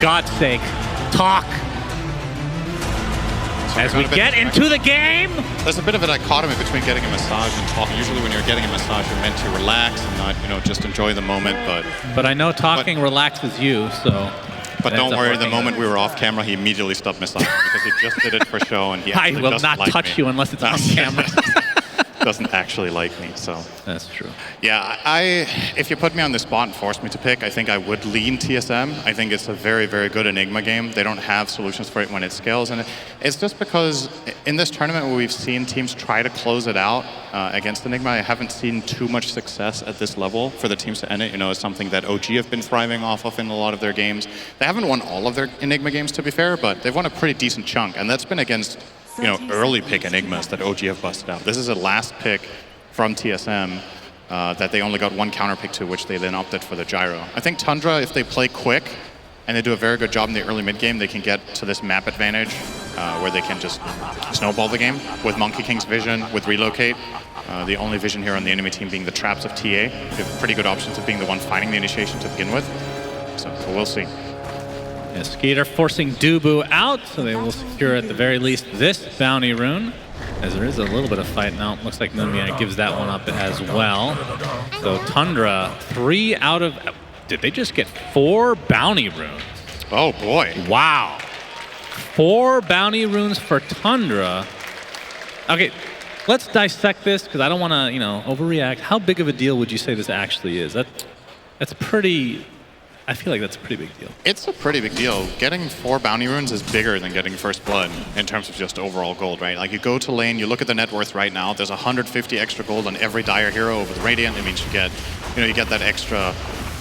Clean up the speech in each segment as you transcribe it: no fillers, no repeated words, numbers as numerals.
God's sake, talk. As we get into the game. There's a bit of a dichotomy between getting a massage and talking. Usually when you're getting a massage, you're meant to relax and not, you know, just enjoy the moment. But I know talking relaxes you, so. But don't worry, the moment we were off camera, he immediately stopped massaging because he just did it for show and he actually I will not like touch you unless it's on camera. Doesn't actually like me, so. That's true. Yeah, if you put me on the spot and forced me to pick, I think I would lean TSM. I think it's a very, very good Enigma game. They don't have solutions for it when it scales, and it's just because in this tournament where we've seen teams try to close it out against Enigma, I haven't seen too much success at this level for the teams to end it. You know, it's something that OG have been thriving off of in a lot of their games. They haven't won all of their Enigma games, to be fair, but they've won a pretty decent chunk, and that's been against, you know, early pick Enigmas that OG have busted out. This is a last pick from TSM that they only got one counter pick to, which they then opted for the gyro. I think Tundra, if they play quick and they do a very good job in the early mid game, they can get to this map advantage where they can just snowball the game with Monkey King's vision, with relocate. The only vision here on the enemy team being the traps of TA. They have pretty good options of being the one fighting the initiation to begin with. So we'll see. Yeah, Skeeter forcing Dubu out, so they will secure at the very least this bounty rune. As there is a little bit of fight now. Looks like Moonmiana gives that one up as well. So Tundra, 3 out of... Did they just get 4 bounty runes? Oh boy. Wow. 4 bounty runes for Tundra. Okay, let's dissect this because I don't want to, you know, overreact. How big of a deal would you say this actually is? That's pretty... I feel like that's a pretty big deal. It's a pretty big deal. Getting 4 bounty runes is bigger than getting first blood in terms of just overall gold, right? Like you go to lane, you look at the net worth right now, there's 150 extra gold on every Dire hero over the Radiant. It means you get that extra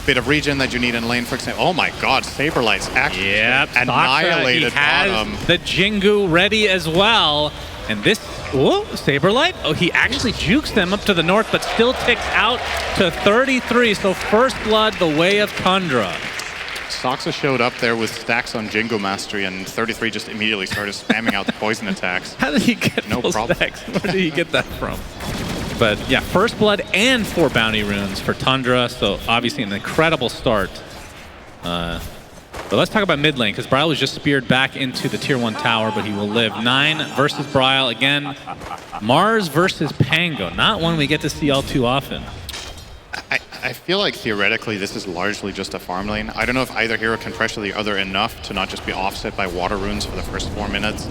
bit of regen that you need in lane, for example. Oh my god, Saberlight's actually annihilated bottom. The Jingu ready as well. And this, whoa, Saberlight, oh, he actually jukes them up to the north, but still ticks out to 33. So first blood, the way of Tundra. Soxa showed up there with stacks on Jingo Mastery, and 33 just immediately started spamming out the poison attacks. How did he get those stacks? Where did he get that from? But yeah, first blood and 4 bounty runes for Tundra, so obviously an incredible start. But let's talk about mid lane, because Bryle was just speared back into the tier 1 tower, but he will live. 9 versus Bryle. Again, Mars versus Pango. Not one we get to see all too often. I feel like theoretically this is largely just a farm lane. I don't know if either hero can pressure the other enough to not just be offset by water runes for the first 4 minutes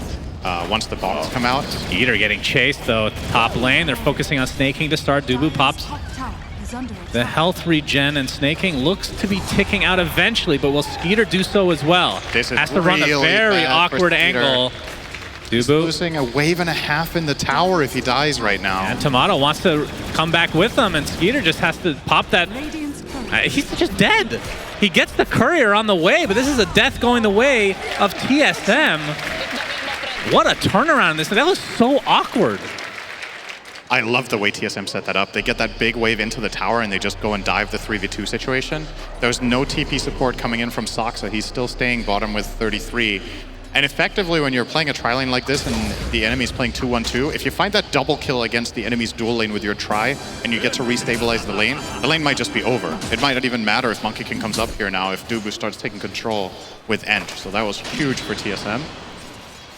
once the bombs come out. Skeeter getting chased though at the top lane. They're focusing on snaking to start. Dubu pops the health regen, and snaking looks to be ticking out eventually, but will Skeeter do so as well? This is has to run a very awkward angle. He's losing a wave and a half in the tower if he dies right now. And Tomato wants to come back with them, and Skeeter just has to pop that. He's just dead. He gets the courier on the way, but this is a death going the way of TSM. What a turnaround in this. That was so awkward. I love the way TSM set that up. They get that big wave into the tower and they just go and dive the 3v2 situation. There's no TP support coming in from Soxa. He's still staying bottom with 33. And effectively, when you're playing a tri-lane like this and the enemy's playing 2-1-2, if you find that double kill against the enemy's dual lane with your tri and you get to restabilize the lane might just be over. It might not even matter if Monkey King comes up here now if Dubu starts taking control with End. So that was huge for TSM.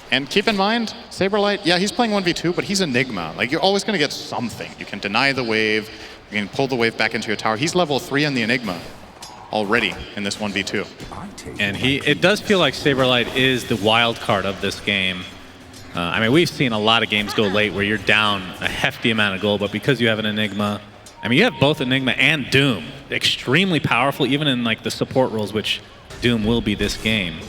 And keep in mind, Saberlight, yeah, he's playing 1v2, but he's Enigma. Like, you're always going to get something. You can deny the wave, you can pull the wave back into your tower. He's level 3 in the Enigma already in this 1v2. And it does feel like Saberlight is the wild card of this game. I mean, we've seen a lot of games go late where you're down a hefty amount of gold, but because you have an Enigma, I mean, you have both Enigma and Doom. Extremely powerful, even in like the support roles, which Doom will be this game.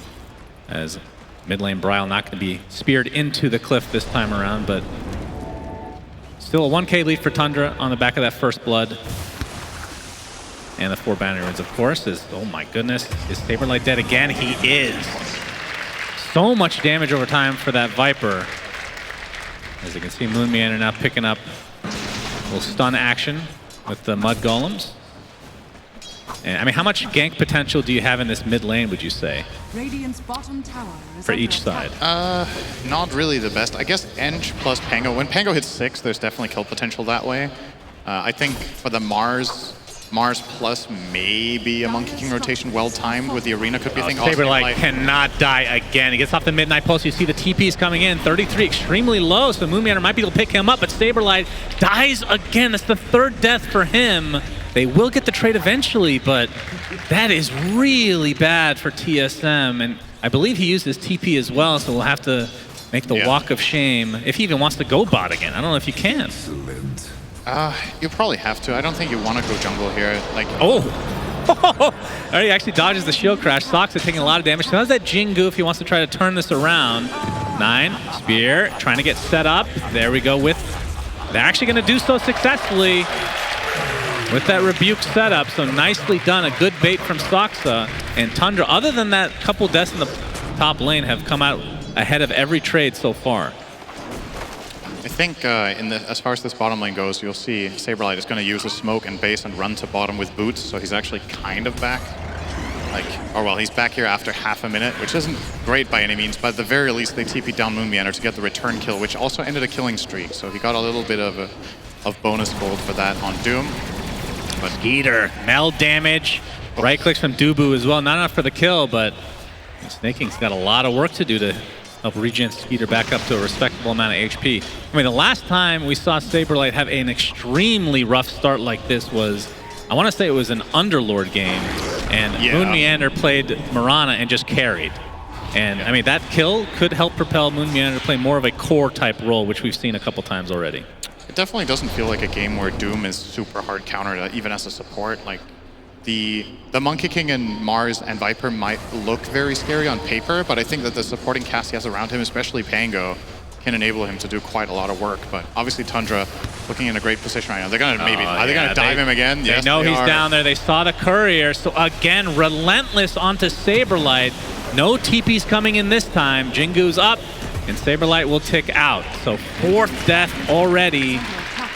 As mid lane Bryle not going to be speared into the cliff this time around, but still a 1k lead for Tundra on the back of that first blood. And the 4 bounty runes, of course, is, oh my goodness, is Saberlight dead again? He is. So much damage over time for that Viper. As you can see, Moon Meander now picking up a little stun action with the Mud Golems. And, I mean, how much gank potential do you have in this mid lane, would you say? Radiant's bottom tower is for each side? Not really the best. I guess Eng plus Pango. When Pango hits 6, there's definitely kill potential that way. I think for the Mars, Mars plus maybe a Monkey King rotation well timed with the arena could be a thing. Saberlight cannot die again. He gets off the midnight pulse. You see the TPs coming in. 33 extremely low, so Moonmeander might be able to pick him up, but Saberlight dies again. That's the third death for him. They will get the trade eventually, but that is really bad for TSM. And I believe he used his TP as well, so we'll have to make the walk of shame if he even wants to go bot again. I don't know if you can. You probably have to. I don't think you want to go jungle here. Like, oh, he actually dodges the shield crash. Soxa taking a lot of damage. So how's that Jingu if he wants to try to turn this around? 9, Spear, trying to get set up. There we go with, they're actually going to do so successfully with that Rebuke setup. So nicely done. A good bait from Soxa. And Tundra, other than that couple deaths in the top lane, have come out ahead of every trade so far. I think as far as this bottom lane goes, you'll see Saberlight is going to use a smoke and base and run to bottom with boots, so he's actually kind of back. He's back here after half a minute, which isn't great by any means, but at the very least they TP'd down Moonmeander to get the return kill, which also ended a killing streak, so he got a little bit of bonus gold for that on Doom. But Skeeter, meld damage, right clicks from Dubu as well, not enough for the kill, but Snaking's got a lot of work to do to help regen Skeeter back up to a respectable amount of HP. I mean, the last time we saw Saberlight have an extremely rough start like this was, I want to say it was an Underlord game, and Moonmeander played Mirana and just carried. And I mean, that kill could help propel Moonmeander to play more of a core type role, which we've seen a couple times already. It definitely doesn't feel like a game where Doom is super hard countered, even as a support. Like, the Monkey King and Mars and Viper might look very scary on paper, but I think that the supporting cast he has around him, especially Pango, can enable him to do quite a lot of work. But obviously Tundra looking in a great position right now. They're gonna are they gonna dive him again? They know he's down there. They saw the courier, so again relentless onto Saberlight. No TP's coming in this time. Jingu's up, and Saberlight will tick out. So 4th death already.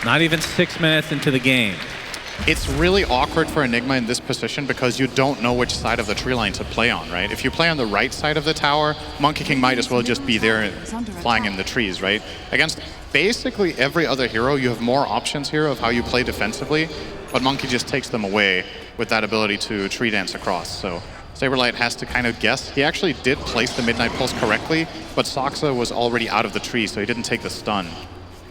Not even 6 minutes into the game. It's really awkward for Enigma in this position because you don't know which side of the tree line to play on, right? If you play on the right side of the tower, Monkey King might as well just be there flying in the trees, right? Against basically every other hero, you have more options here of how you play defensively, but Monkey just takes them away with that ability to tree dance across. So Saberlight has to kind of guess. He actually did place the Midnight Pulse correctly, but Soxa was already out of the tree, so he didn't take the stun.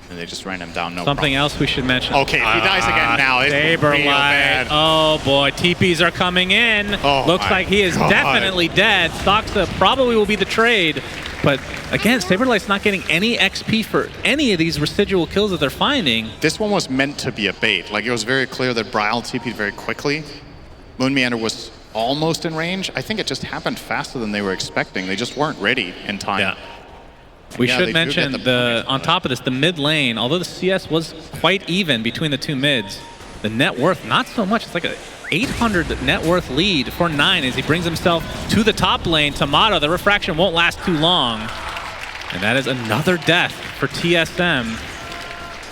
And they just ran him down, no Something problem. else we should mention. Okay, if he dies again now, it's real bad. Oh boy, TPs are coming in. Oh, looks like he is definitely dead. Soxa probably will be the trade. But again, Saberlight's not getting any XP for any of these residual kills that they're finding. This one was meant to be a bait. Like, it was very clear that Bryle TP'd very quickly. Moonmeander was almost in range. I think it just happened faster than they were expecting. They just weren't ready in time. Yeah. We should mention on top of this, the mid lane, although the CS was quite even between the two mids, the net worth, not so much. It's like a 800 net worth lead for 9 as he brings himself to the top lane. Tomato, the refraction won't last too long. And that is another death for TSM.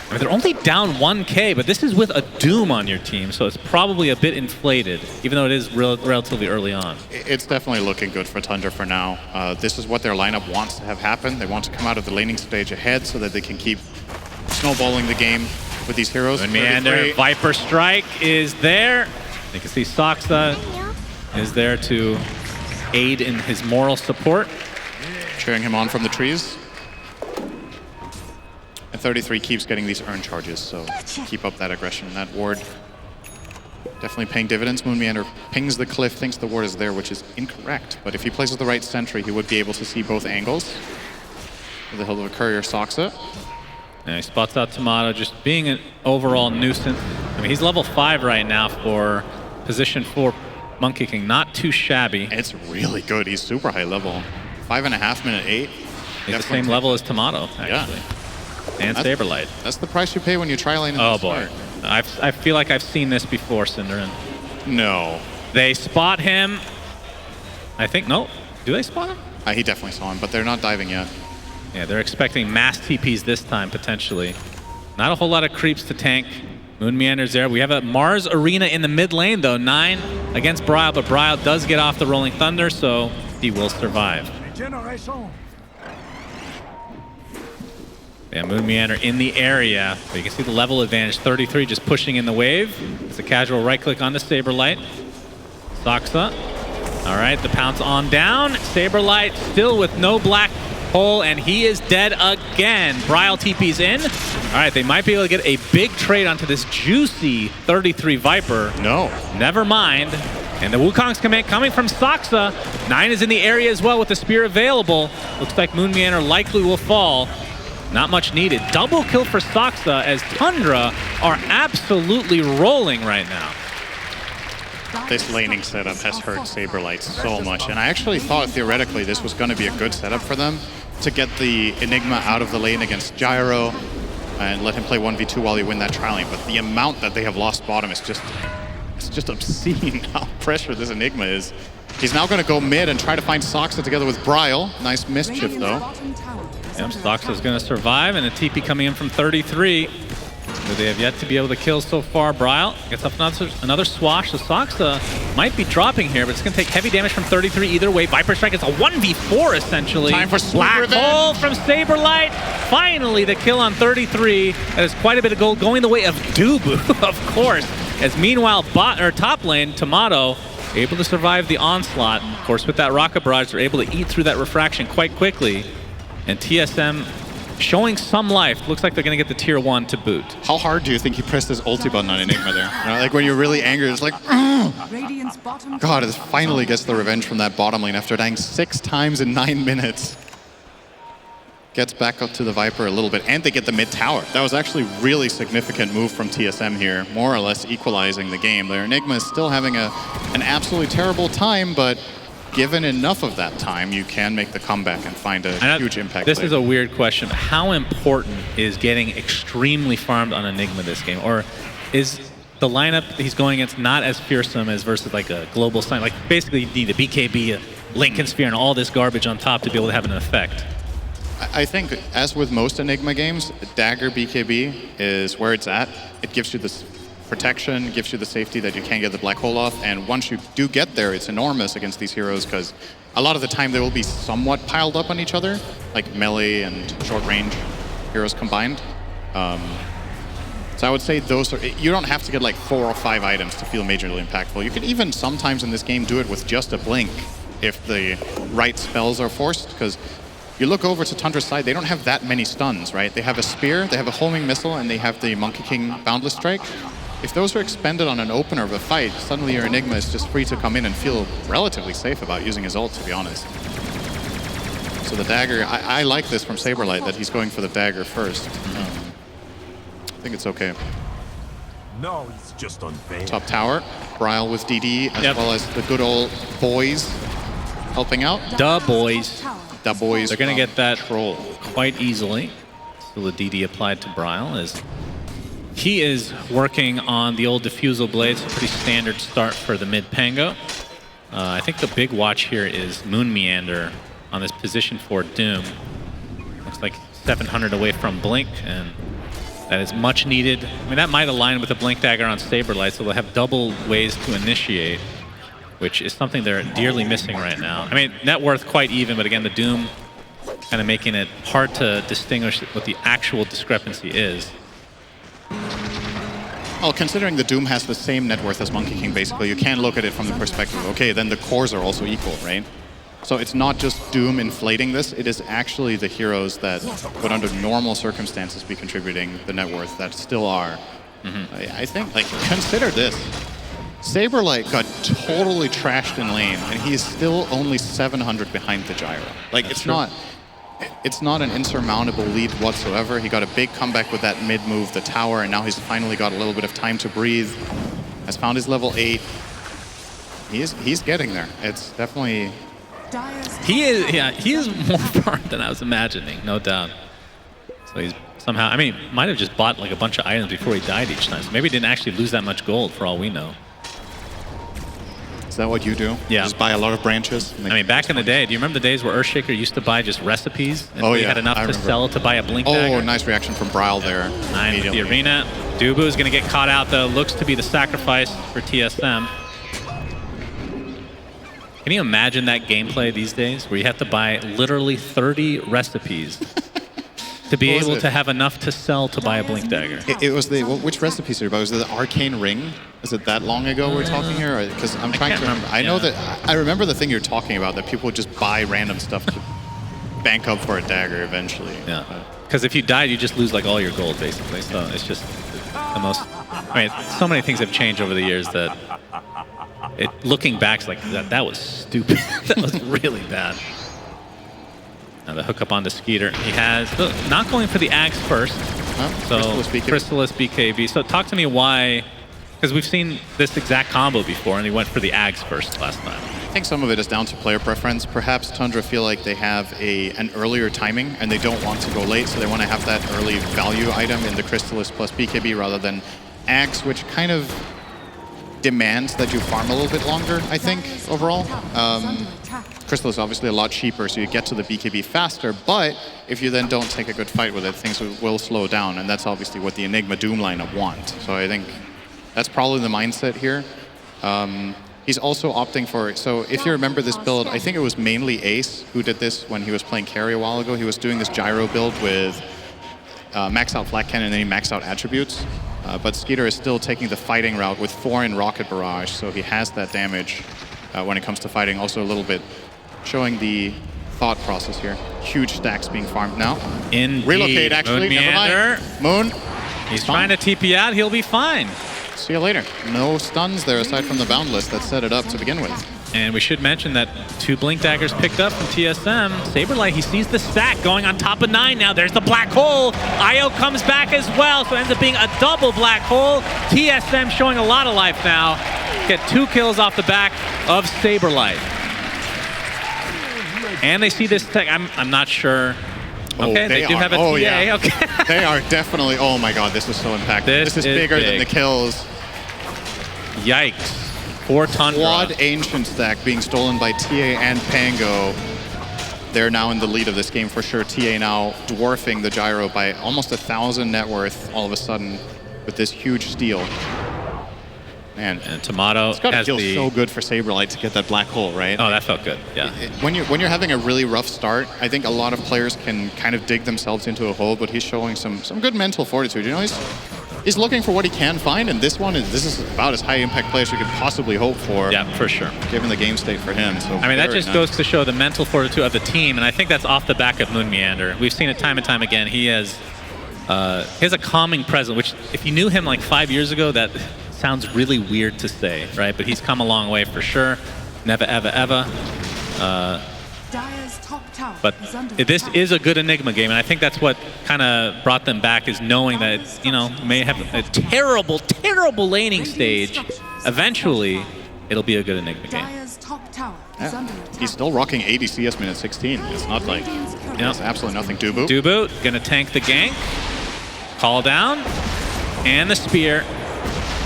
I mean, they're only down 1K, but this is with a Doom on your team, so it's probably a bit inflated, even though it is relatively early on. It's definitely looking good for Tundra for now. This is what their lineup wants to have happen. They want to come out of the laning stage ahead so that they can keep snowballing the game with these heroes. Moonmeander, Viper Strike is there. You can see Soxa is there to aid in his moral support. Cheering him on from the trees. And 33 keeps getting these earn charges, so keep up that aggression. That ward definitely paying dividends. Moonmeander pings the cliff, thinks the ward is there, which is incorrect. But if he places the right sentry, he would be able to see both angles. With the help of a courier Soxa. And he spots out Tomato, just being an overall nuisance. I mean, he's level 5 right now for position 4 Monkey King. Not too shabby. It's really good. He's super high level. 5.5 minute 8. He's the same level as Tomato, actually. Yeah. And Saberlight. That's the price you pay when you try lane in the start. I feel like I've seen this before, Cinderin. No. They spot him. I think, no. Do they spot him? He definitely saw him, but they're not diving yet. Yeah, they're expecting mass TPs this time, potentially. Not a whole lot of creeps to tank. Moonmeander's there. We have a Mars Arena in the mid lane, though. 9 against Bryle, but Bryle does get off the Rolling Thunder, so he will survive. Yeah, Moon Meander in the area. But you can see the level advantage. 33 just pushing in the wave. It's a casual right click onto Saberlight. Soxa. All right, the pounce on down. Saberlight still with no black hole, and he is dead again. Bryle TP's in. All right, they might be able to get a big trade onto this juicy 33 Viper. No. Never mind. And the Wukong's command coming from Soxa. 9 is in the area as well with the spear available. Looks like Moon Meander likely will fall. Not much needed. Double kill for Soxa as Tundra are absolutely rolling right now. This laning setup has hurt Saberlight so much, and I actually thought theoretically this was going to be a good setup for them to get the Enigma out of the lane against Gyro and let him play 1v2 while they win that trialing. But the amount that they have lost bottom is just obscene how pressured this Enigma is. He's now going to go mid and try to find Soxa together with Bryle. Nice mischief though. Yep, Soxa's going to survive, and a TP coming in from 33. Who they have yet to be able to kill so far. Bryle gets up another swash. So Soxa might be dropping here, but it's going to take heavy damage from 33 either way. Viper Strike is a 1v4 essentially. Time for Black hole from Saberlight. Finally the kill on 33. That is quite a bit of gold going the way of Dubu, of course. As meanwhile, top lane, Tomato, able to survive the onslaught. And of course, with that Rocket Barrage, they're able to eat through that refraction quite quickly. And TSM showing some life. Looks like they're going to get the tier 1 to boot. How hard do you think he pressed his ulti button on Enigma there? You know, like when you're really angry, it's like, God, it finally gets the revenge from that bottom lane after dying 6 times in 9 minutes. Gets back up to the Viper a little bit, and they get the mid tower. That was actually really significant move from TSM here, more or less equalizing the game. Their Enigma is still having an absolutely terrible time, but given enough of that time, you can make the comeback and find a huge impact. This is a weird question. How important is getting extremely farmed on Enigma this game? Or is the lineup he's going against not as fearsome as versus like a global sign? Like basically you need a BKB, a Lincoln Sphere, and all this garbage on top to be able to have an effect. I think, as with most Enigma games, Dagger BKB is where it's at. It gives you this protection, gives you the safety that you can't get the black hole off, and once you do get there, it's enormous against these heroes because a lot of the time they will be somewhat piled up on each other, like melee and short range heroes combined. So I would say those are, you don't have to get like 4 or 5 items to feel majorly impactful. You can even sometimes in this game do it with just a blink if the right spells are forced, because you look over to Tundra's side, they don't have that many stuns, right? They have a spear, they have a homing missile, and they have the Monkey King Boundless Strike. If those are expended on an opener of a fight, suddenly your Enigma is just free to come in and feel relatively safe about using his ult, to be honest. So the dagger, I like this from Saberlight, that he's going for the dagger first. I think it's okay. No, it's just unfair. Top tower, Bryle with DD, as well as the good old boys helping out. Duh, boys. The boys. They're going to get that troll quite easily. Still a DD applied to Bryle as he is working on the old Diffusal Blades. Pretty standard start for the mid Pango. I think the big watch here is Moon Meander on this position for Doom. Looks like 700 away from Blink, and that is much needed. I mean, that might align with the Blink Dagger on Saberlight, so they'll have double ways to initiate, which is something they're dearly missing right now. I mean, net worth quite even, but again, the Doom kind of making it hard to distinguish what the actual discrepancy is. Well, considering the Doom has the same net worth as Monkey King, basically, you can look at it from the perspective, okay, then the cores are also equal, right? So it's not just Doom inflating this, it is actually the heroes that would under normal circumstances be contributing the net worth that still are. I think, like, consider this. Saberlight got totally trashed in lane, and he is still only 700 behind the Gyro. Like, it's not an insurmountable lead whatsoever. He got a big comeback with that mid move, the tower, and now he's finally got a little bit of time to breathe. Has found his level 8. He's getting there. It's definitely... He is more farmed than I was imagining, no doubt. So he's somehow, I mean, might have just bought like a bunch of items before he died each time. So maybe he didn't actually lose that much gold for all we know. Is that what you do? Yeah. Just buy a lot of branches? I mean, back in the day, do you remember the days where Earthshaker used to buy just recipes? And oh, he yeah, had enough to sell to buy a Blink Dagger? Oh, nice reaction from Bryle there. 9 with the arena. Dubu is going to get caught out, though. Looks to be the sacrifice for TSM. Can you imagine that gameplay these days where you have to buy literally 30 recipes To be What was able it? to have enough to sell to buy a Blink Dagger. It was the which recipe series? Was it the Arcane Ring? Is it that long ago we're talking here? Because I'm trying to remember. I know that I remember the thing you're talking about, that people would just buy random stuff to bank up for a dagger eventually. Yeah. Because if you died, you just lose like all your gold basically. So it's just the most. I mean, so many things have changed over the years that looking back, it's like that was stupid. That was really bad. Now the hook up onto Skeeter. He has not going for the Axe first. So Chrysalis BKB. So talk to me why, because we've seen this exact combo before, and he went for the Axe first last time. I think some of it is down to player preference. Perhaps Tundra feel like they have an earlier timing and they don't want to go late, so they want to have that early value item in the Chrysalis plus BKB rather than Axe, which kind of demands that you farm a little bit longer, I think, overall. Chrysalis is obviously a lot cheaper, so you get to the BKB faster, but if you then don't take a good fight with it, things will slow down, and that's obviously what the Enigma Doom lineup want. So I think that's probably the mindset here. He's also opting for, so if you remember this build, I think it was mainly Ace who did this when he was playing carry a while ago. He was doing this gyro build with max out flat cannon and then he maxed out attributes. But Skeeter is still taking the fighting route with 4 in Rocket Barrage, so he has that damage when it comes to fighting. Also a little bit showing the thought process here. Huge stacks being farmed now. Indeed. Relocate, actually. Moon Never mind. Moon. He's trying to TP out. He'll be fine. See you later. No stuns there aside from the Boundless that set it up to begin with. And we should mention that 2 Blink Daggers picked up from TSM. Saberlight, he sees the stack going on top of 9 now. There's the black hole. Io comes back as well, so it ends up being a double black hole. TSM showing a lot of life now. Get 2 kills off the back of Saberlight. And they see this tech. I'm not sure. Okay, they do have a TA. Yeah. Okay. They are definitely, oh my god, this is so impactful. This is bigger than the kills. Yikes. For Tundra. Quad Ancient stack being stolen by TA and Pango. They're now in the lead of this game for sure. TA now dwarfing the gyro by almost 1,000 net worth all of a sudden with this huge steal. Man, and Tomato it's gotta feel the... so good for Saberlight to get that black hole, right? Oh, that felt good, yeah. When you're having a really rough start, I think a lot of players can kind of dig themselves into a hole, but he's showing some good mental fortitude. You know, he's looking for what he can find, and this is about as high impact play as you could possibly hope for. Yeah, for sure. Given the game state for him. So I mean, that just goes to show the mental fortitude of the team, and I think that's off the back of Moon Meander. We've seen it time and time again. He has a calming presence, which if you knew him like 5 years ago, that sounds really weird to say, right? But he's come a long way for sure. Never, ever, ever. But this is a good Enigma game, and I think that's what kind of brought them back, is knowing that, you know, may have a terrible, terrible laning stage. Eventually, it'll be a good Enigma game. Yeah. He's still rocking 80 CS minute 16. It's not like, it's absolutely nothing. Dubu gonna tank the gank. Call down. And the spear.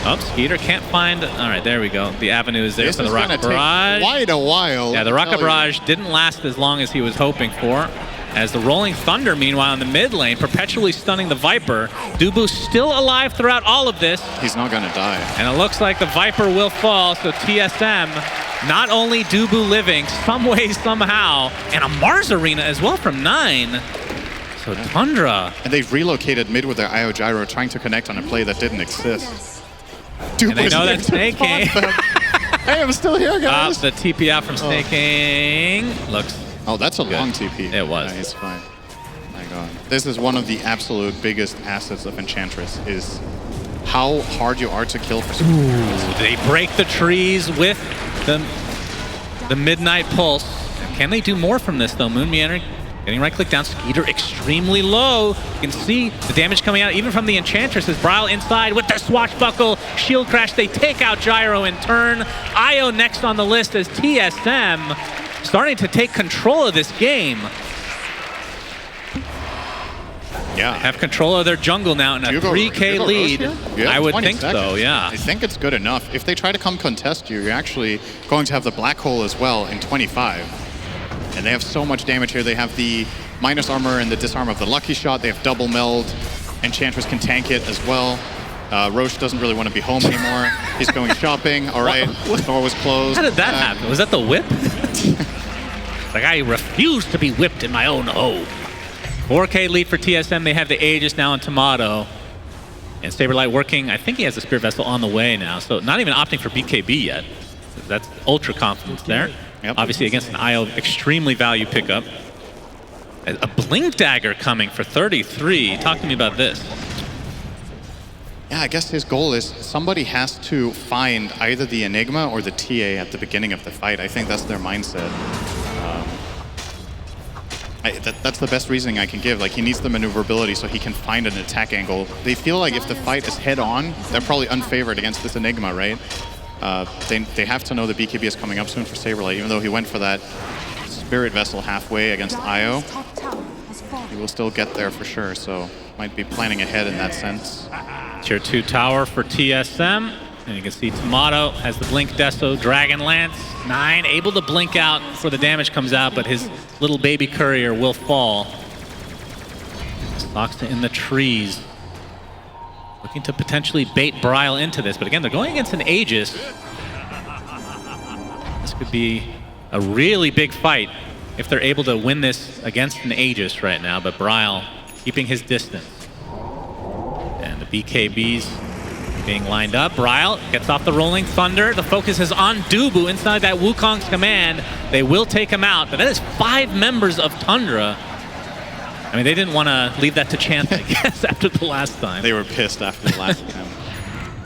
Oh, Skeeter can't find... All right, there we go. The avenue is there for the Rocket Barrage. Quite a while. Yeah, the Rocket Barrage didn't last as long as he was hoping for. As the Rolling Thunder, meanwhile, in the mid lane, perpetually stunning the Viper. Dubu still alive throughout all of this. He's not going to die. And it looks like the Viper will fall, so TSM, not only Dubu living, some way, somehow, and a Mars Arena as well from 9. So Tundra. And they've relocated mid with their Io Gyro, trying to connect on a play that didn't exist. And they know that Snake King. Hey, I'm still here, guys. The TP out from Snake King looks... Oh, that's a good. long TP. It was. Yeah, he's fine. My god. This is one of the absolute biggest assets of Enchantress, is how hard you are to kill for some heroes. They break the trees with the Midnight Pulse. Can they do more from this, though? Moon Meander getting right click down. Skeeter extremely low. You can see the damage coming out even from the Enchantress as Brile inside with the swashbuckle shield crash. They take out Gyro in turn. Io next on the list as TSM starting to take control of this game. Yeah. They have control of their jungle now in a 3K lead. Yeah, I would think seconds. so, yeah. I think it's good enough. If they try to come contest you, you're actually going to have the black hole as well in 25. And they have so much damage here. They have the minus armor and the disarm of the lucky shot. They have double meld. Enchantress can tank it as well. Roche doesn't really want to be home anymore. He's going shopping. All right, the door was closed. How did that happen? Was that the whip? Like, I refuse to be whipped in my own home. 4K lead for TSM. They have the Aegis now on Tomato. And Saberlight working, I think he has the Spirit Vessel on the way now. So not even opting for BKB yet. That's ultra confidence there. Yep. Obviously against an IO, extremely value pickup. A Blink Dagger coming for 33. Talk to me about this. Yeah, I guess his goal is somebody has to find either the Enigma or the TA at the beginning of the fight. I think that's their mindset. That's the best reasoning I can give. Like, he needs the maneuverability so he can find an attack angle. They feel like if the fight is head-on, they're probably unfavored against this Enigma, right? They have to know the BKB is coming up soon for Saberlight, even though he went for that Spirit Vessel halfway against IO. He will still get there for sure, so might be planning ahead in that sense. Tier 2 tower for TSM. And you can see Tomato has the Blink Deso, Dragon Lance, 9, able to blink out before the damage comes out, but his little baby courier will fall. Soxa in the trees. Looking to potentially bait Bryle into this, but again, they're going against an Aegis. This could be a really big fight if they're able to win this against an Aegis right now, but Bryle keeping his distance. And the BKBs being lined up. Bryle gets off the Rolling Thunder. The focus is on Dubu inside that Wukong's command. They will take him out, but that is 5 members of Tundra. I mean, they didn't want to leave that to chance, I guess, after the last time. They were pissed after the last time.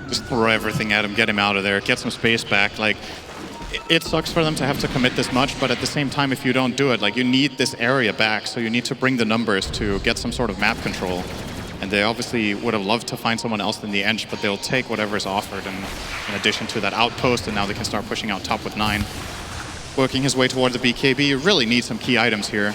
Just throw everything at him, get him out of there, get some space back. Like, it sucks for them to have to commit this much, but at the same time, if you don't do it, like, you need this area back, so you need to bring the numbers to get some sort of map control. And they obviously would have loved to find someone else in the Ench, but they'll take whatever's offered in addition to that outpost, and now they can start pushing out top with 9. Working his way towards the BKB, really need some key items here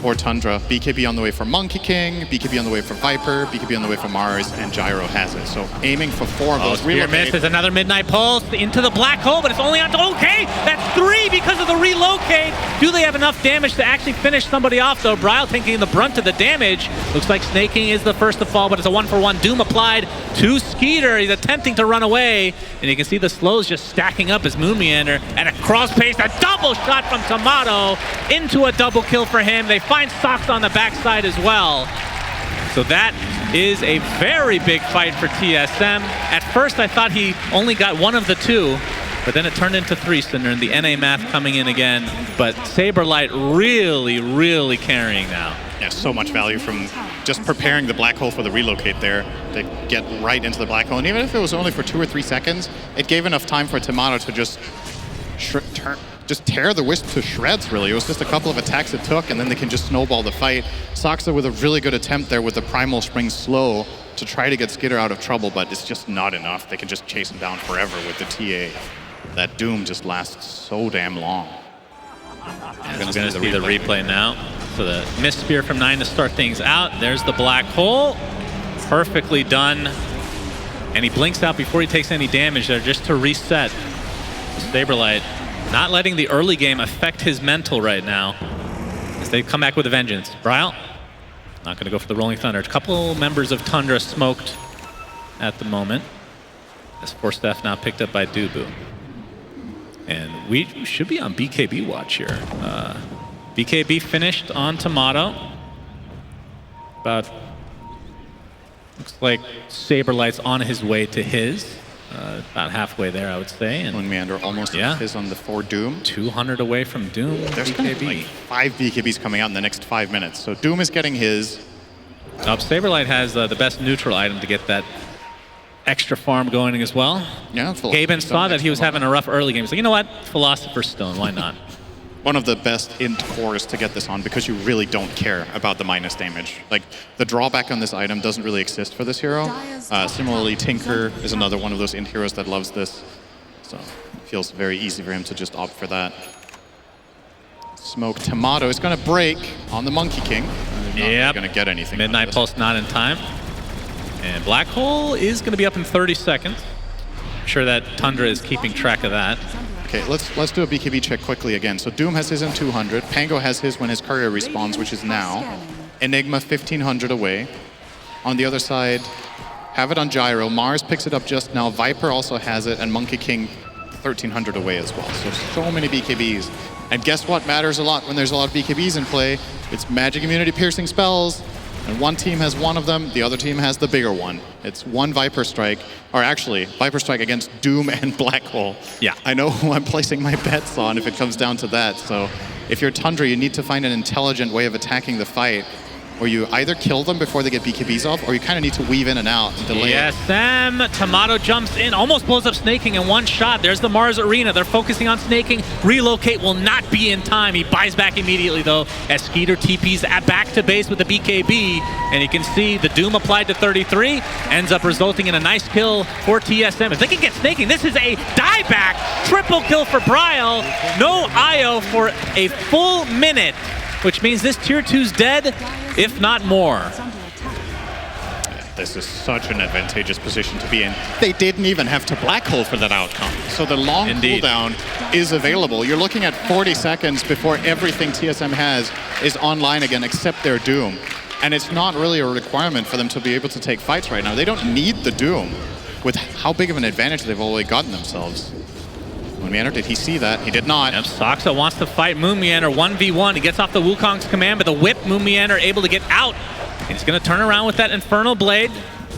for Tundra. BKB on the way for Monkey King, BKB on the way for Viper, BKB on the way for Mars, and Gyro has it. So aiming for 4 of those. Spear misses another Midnight Pulse into the black hole, but it's only on. Okay, that's 3 because of the relocate. Do they have enough damage to actually finish somebody off, though? Bryle taking the brunt of the damage. Looks like Snaking is the first to fall, but it's a 1-for-1. Doom applied to Skeeter. He's attempting to run away, and you can see the slows just stacking up as Moon Meander, and a cross pace, a double shot from Tomato into a double kill for him. They find Sox on the backside as well. So that is a very big fight for TSM. At first I thought he only got 1 of the 2, but then it turned into 3, Cinder, and the NA math coming in again. But Saberlight really, really carrying now. Yeah, so much value from just preparing the black hole for the relocate there to get right into the black hole. And even if it was only for 2 or 3 seconds, it gave enough time for Tomato to just tear the Wisp to shreds, really. It was just a couple of attacks it took, and then they can just snowball the fight. Soxa with a really good attempt there with the Primal Spring slow to try to get Skitter out of trouble, but it's just not enough. They can just chase him down forever with the TA. That Doom just lasts so damn long. We're going to see the replay now. So the Mist Spear from 9 to start things out. There's the black hole. Perfectly done. And he blinks out before he takes any damage there just to reset. Saberlight not letting the early game affect his mental right now as they come back with a vengeance. Bryle, not going to go for the Rolling Thunder. A couple members of Tundra smoked at the moment. This 4-Steph now picked up by Dubu. And we should be on BKB watch here. BKB finished on Tomato. Looks like Saberlight's on his way to his. About halfway there, I would say. And Moon Meander almost his on the 4 Doom. 200 away from Doom. There's going to be like 5 BKBs coming out in the next 5 minutes. So Doom is getting his. Saberlight has the best neutral item to get that extra farm going as well. Yeah, Gaben saw that he was having a rough early game. He's like, you know what? Philosopher's Stone, why not? One of the best int cores to get this on because you really don't care about the minus damage. Like, the drawback on this item doesn't really exist for this hero. Similarly, Tinker is another one of those int heroes that loves this. So it feels very easy for him to just opt for that. Smoke Tomato is going to break on the Monkey King. Not going to get anything. Midnight Pulse not in time. And Black Hole is going to be up in 30 seconds. I'm sure that Tundra is keeping track of that. Okay, let's do a BKB check quickly again. So Doom has his in 200. Pango has his when his courier respawns, which is now. Enigma 1500 away. On the other side, have it on Gyro. Mars picks it up just now. Viper also has it, and Monkey King 1300 away as well. So many BKBs. And guess what matters a lot when there's a lot of BKBs in play? It's magic immunity piercing spells. And one team has one of them, the other team has the bigger one. It's one Viper Strike, or actually, Viper Strike against Doom and Black Hole. Yeah. I know who I'm placing my bets on if it comes down to that. So if you're Tundra, you need to find an intelligent way of attacking the fight, where you either kill them before they get BKBs off, or you kind of need to weave in and out and delay it. TSM, Tomato jumps in, almost blows up Snaking in one shot. There's the Mars Arena. They're focusing on Snaking. Relocate will not be in time. He buys back immediately, though, as Skeeter TPs back to base with the BKB. And you can see the Doom applied to 33, ends up resulting in a nice kill for TSM. If they can get Snaking, this is a dieback. Triple kill for Bryle. No IO for a full minute, which means this tier 2's dead, if not more. This is such an advantageous position to be in. They didn't even have to black hole for that outcome. So the long cooldown is available. You're looking at 40 seconds before everything TSM has is online again except their Doom. And it's not really a requirement for them to be able to take fights right now. They don't need the Doom with how big of an advantage they've already gotten themselves. Moonmeander, did he see that? He did not. Yep, Soxa wants to fight Moonmeander 1v1. He gets off the Wukong's command, but the whip, Moonmeander able to get out. And he's going to turn around with that Infernal Blade.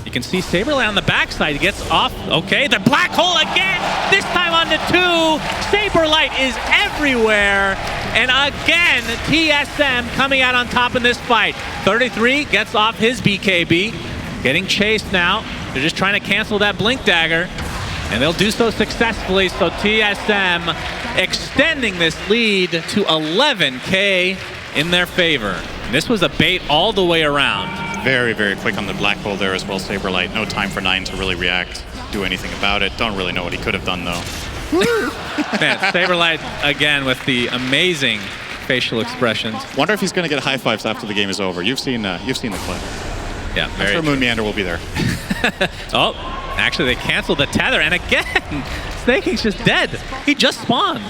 You can see Saberlight on the backside. He gets off. Okay, the Black Hole again. This time on the 2. Saberlight is everywhere. And again, TSM coming out on top in this fight. 33 gets off his BKB. Getting chased now. They're just trying to cancel that Blink Dagger. And they'll do so successfully, so TSM extending this lead to 11K in their favor. And this was a bait all the way around. Very, very quick on the Black Hole there as well, Saberlight. No time for 9 to really react, do anything about it. Don't really know what he could have done, though. Man, Saberlight, again, with the amazing facial expressions. Wonder if he's going to get high fives after the game is over. You've seen the clip. Yeah, I'm very sure true. Moonmeander will be there. Oh, actually, they canceled the tether, and again, Snaking's just dead. He just spawned.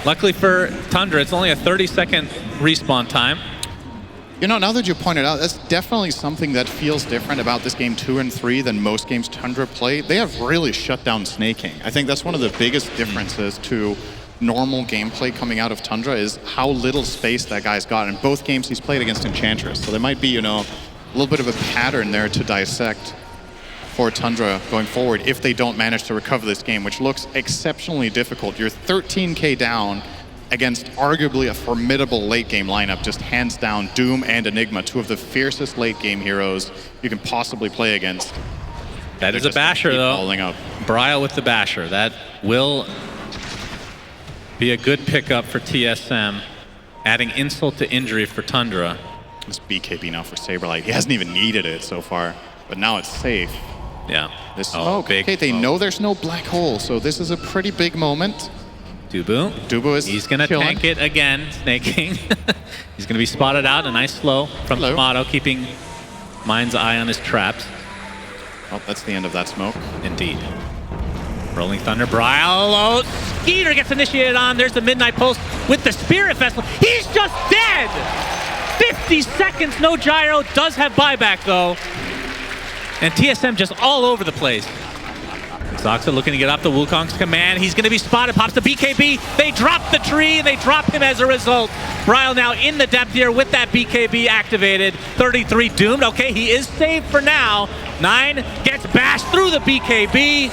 Luckily for Tundra, it's only a 30-second respawn time. You know, now that you pointed out, that's definitely something that feels different about this game 2 and 3 than most games Tundra play. They have really shut down Snaking. I think that's one of the biggest differences to normal gameplay coming out of Tundra is how little space that guy's got. In both games he's played against Enchantress, so there might be, you know, a little bit of a pattern there to dissect for Tundra going forward if they don't manage to recover this game, which looks exceptionally difficult. You're 13K down against arguably a formidable late game lineup, just hands down Doom and Enigma, two of the fiercest late game heroes you can possibly play against. That is a basher, though. Up. Bryle with the basher. That will be a good pickup for TSM, adding insult to injury for Tundra. This BKB now for Saberlight. He hasn't even needed it so far, but now it's safe. Yeah. This smoke. Okay, they know there's no Black Hole, so this is a pretty big moment. Dubu is He's going to tank it again, Snaking. He's going to be spotted out. A nice slow from Tomato, keeping mind's eye on his traps. Oh, that's the end of that smoke. Indeed. Rolling Thunder, Bryle. Oh, Skeeter gets initiated on. There's the Midnight Pulse with the Spirit Festival. He's just dead! 50 seconds, no gyro. Does have buyback, though. And TSM just all over the place. Soxa looking to get off the Wukong's command. He's going to be spotted. Pops the BKB. They drop the tree, and they drop him as a result. Bryle now in the depth here with that BKB activated. 33 doomed. Okay, he is saved for now. 9 gets bashed through the BKB.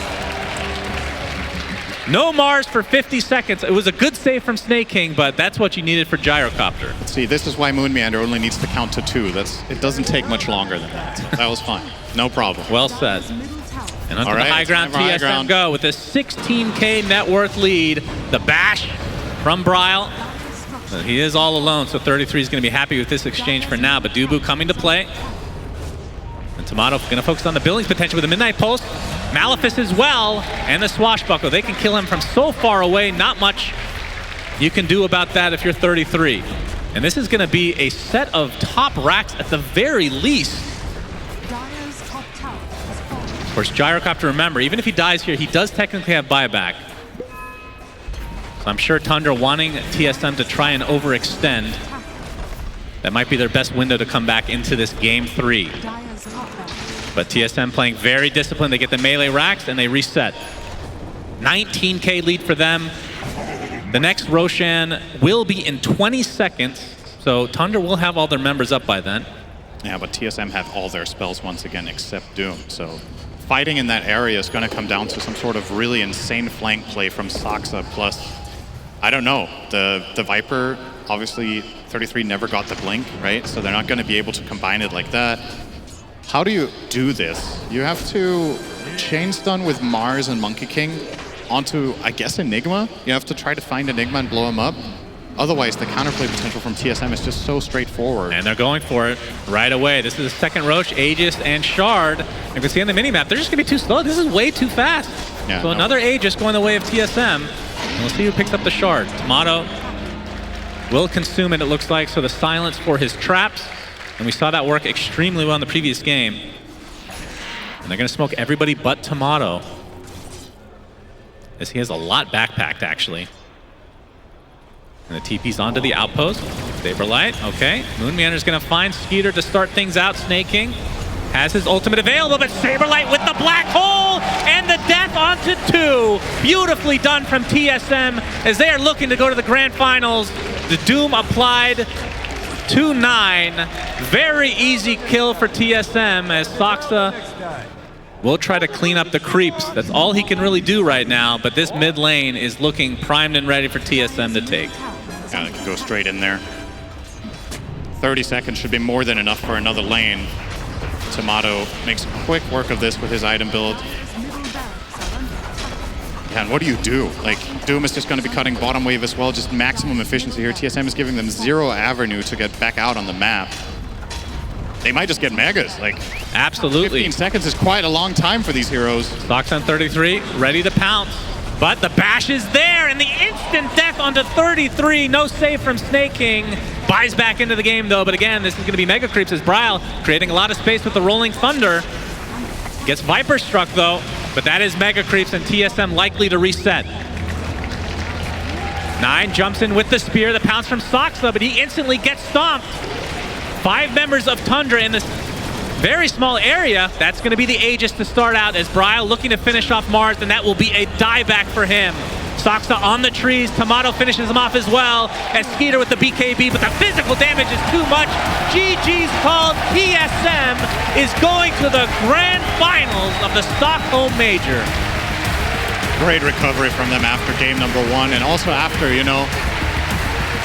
No Mars for 50 seconds. It was a good save from Snaking, but that's what you needed for Gyrocopter. Let's see, this is why Moonmeander only needs to count to 2. It doesn't take much longer than that. That was fine. No problem. Well said. And onto the high ground, TSM go with a 16K net worth lead. The bash from Bryle. He is all alone, so 33 is going to be happy with this exchange for now, but Dubu coming to play. And Tomato going to focus on the Billings potential with the Midnight Pulse. Malefice as well, and the Swashbuckle. They can kill him from so far away. Not much you can do about that if you're 33. And this is going to be a set of top racks at the very least. Of course, Gyrocopter, remember, even if he dies here, he does technically have buyback. So I'm sure Tundra wanting TSM to try and overextend. That might be their best window to come back into this game 3. But TSM playing very disciplined. They get the melee racks and they reset. 19K lead for them. The next Roshan will be in 20 seconds, so Tundra will have all their members up by then. Yeah, but TSM have all their spells once again except Doom, so fighting in that area is going to come down to some sort of really insane flank play from Saksa, plus, I don't know, the Viper, obviously 33 never got the blink, right? So they're not going to be able to combine it like that. How do you do this? You have to chain stun with Mars and Monkey King onto, I guess, Enigma. You have to try to find Enigma and blow him up. Otherwise, the counterplay potential from TSM is just so straightforward. And they're going for it right away. This is the second Roche, Aegis, and Shard. You can see on the minimap, they're just going to be too slow. This is way too fast. Yeah, so another Aegis going the way of TSM. And we'll see who picks up the Shard. Tomato will consume it, it looks like. So the silence for his traps. And we saw that work extremely well in the previous game. And they're going to smoke everybody but Tomato, as he has a lot backpacked, actually. And the TP's onto the outpost. Saberlight, okay. Moonmander's gonna find Skeeter to start things out. Snake King has his ultimate available, but Saberlight with the black hole and the death onto 2. Beautifully done from TSM as they are looking to go to the grand finals. The Doom applied 2-9. Very easy kill for TSM as Saksa will try to clean up the creeps. That's all he can really do right now, but this mid lane is looking primed and ready for TSM to take. Yeah, they can go straight in there. 30 seconds should be more than enough for another lane. Tomato makes quick work of this with his item build. Yeah, and what do you do? Like, Doom is just going to be cutting bottom wave as well, just maximum efficiency here. TSM is giving them 0 avenue to get back out on the map. They might just get megas. Like, absolutely. 15 seconds is quite a long time for these heroes. Stocks on 33, ready to pounce. But the bash is there, and the instant death onto 33. No save from Snake King. Buys back into the game, though. But again, this is going to be mega creeps as Bryle creating a lot of space with the Rolling Thunder. Gets Viper struck, though. But that is mega creeps, and TSM likely to reset. 9 jumps in with the spear. The pounce from Saksa, but he instantly gets stomped. 5 members of Tundra in this very small area. That's going to be the Aegis to start out as Bryle looking to finish off Mars, and that will be a dieback for him. Saksa on the trees. Tomato finishes him off as well as Skeeter with the BKB, but the physical damage is too much. GG's called. TSM is going to the grand finals of the Stockholm Major. Great recovery from them after game number 1, and also after, you know,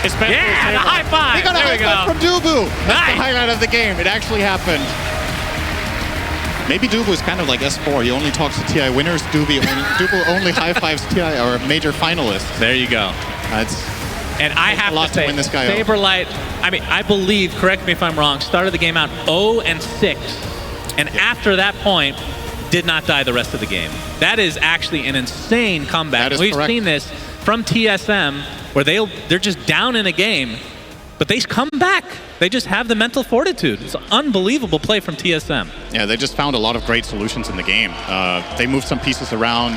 especially the high five. He got a high five from Dubu. That's the highlight of the game. It actually happened. Maybe Dubu is kind of like S4. He only talks to TI winners. Dubu only high fives TI or major finalists. There you go. And I have to say, win this guy Saberlight, I mean, I believe, correct me if I'm wrong, started the game out 0-6. And after that point, did not die the rest of the game. That is actually an insane comeback. That is We've correct. seen this from TSM, where they're just down in a game, but they come back. They just have the mental fortitude. It's an unbelievable play from TSM. Yeah, they just found a lot of great solutions in the game. They moved some pieces around.